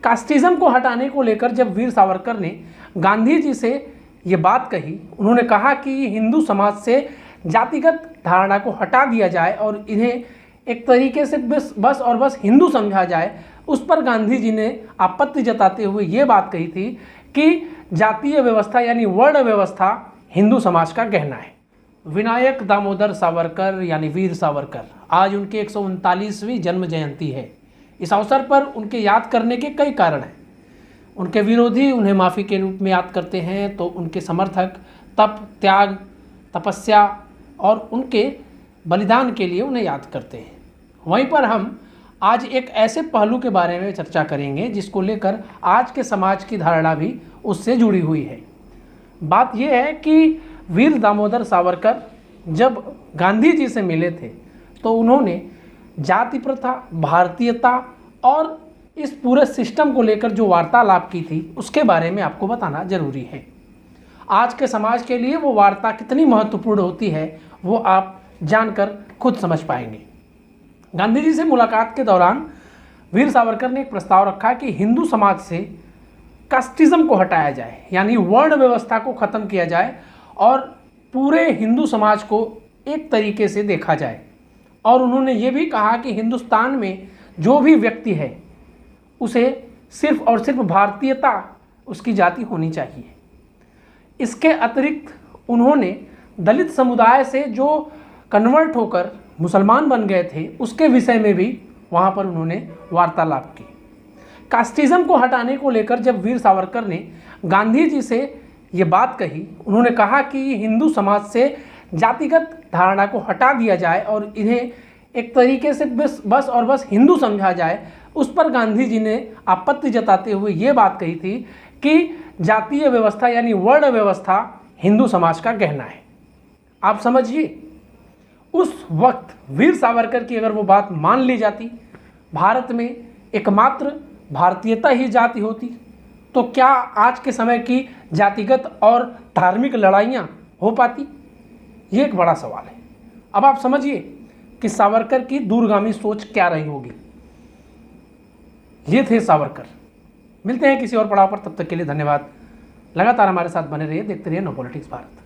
Casteism को हटाने को लेकर जब वीर सावरकर ने गांधी जी से ये बात कही, उन्होंने कहा कि हिंदू समाज से जातिगत धारणा को हटा दिया जाए और इन्हें एक तरीके से बस हिंदू समझा जाए। उस पर गांधी जी ने आपत्ति जताते हुए ये बात कही थी कि जातीय व्यवस्था यानी वर्ण व्यवस्था हिंदू समाज का गहना है। विनायक दामोदर सावरकर यानी वीर सावरकर, आज उनकी 139वीं जन्म जयंती है। इस अवसर पर उनके याद करने के कई कारण हैं। उनके विरोधी उन्हें माफ़ी के रूप में याद करते हैं, तो उनके समर्थक तप, त्याग, तपस्या और उनके बलिदान के लिए उन्हें याद करते हैं। वहीं पर हम आज एक ऐसे पहलू के बारे में चर्चा करेंगे जिसको लेकर आज के समाज की धारणा भी उससे जुड़ी हुई है। बात यह है कि वीर दामोदर सावरकर जब गांधी जी से मिले थे तो उन्होंने जाति प्रथा, भारतीयता और इस पूरे सिस्टम को लेकर जो वार्तालाप की थी उसके बारे में आपको बताना जरूरी है। आज के समाज के लिए वो वार्ता कितनी महत्वपूर्ण होती है वो आप जानकर खुद समझ पाएंगे। गांधी जी से मुलाकात के दौरान वीर सावरकर ने एक प्रस्ताव रखा कि हिंदू समाज से कास्टिज्म को हटाया जाए, यानी वर्ण व्यवस्था को ख़त्म किया जाए और पूरे हिंदू समाज को एक तरीके से देखा जाए। और उन्होंने ये भी कहा कि हिंदुस्तान में जो भी व्यक्ति है उसे सिर्फ और सिर्फ भारतीयता उसकी जाति होनी चाहिए। इसके अतिरिक्त उन्होंने दलित समुदाय से जो कन्वर्ट होकर मुसलमान बन गए थे उसके विषय में भी वहाँ पर उन्होंने वार्तालाप की। कास्टिज्म को हटाने को लेकर जब वीर सावरकर ने गांधी जी से ये बात कही, उन्होंने कहा कि हिंदू समाज से जातिगत धारणा को हटा दिया जाए और इन्हें एक तरीके से बस हिंदू समझा जाए। उस पर गांधी जी ने आपत्ति जताते हुए ये बात कही थी कि जातीय व्यवस्था यानी वर्ण व्यवस्था हिंदू समाज का गहना है। आप समझिए, उस वक्त वीर सावरकर की अगर वो बात मान ली जाती, भारत में एकमात्र भारतीयता ही जाति होती, तो क्या आज के समय की जातिगत और धार्मिक लड़ाइयाँ हो पाती? ये एक बड़ा सवाल है। अब आप समझिए कि सावरकर की दूरगामी सोच क्या रही होगी। ये थे सावरकर। मिलते हैं किसी और पड़ाव पर, तब तक के लिए धन्यवाद। लगातार हमारे साथ बने रहिए, देखते रहिए नो पॉलिटिक्स भारत।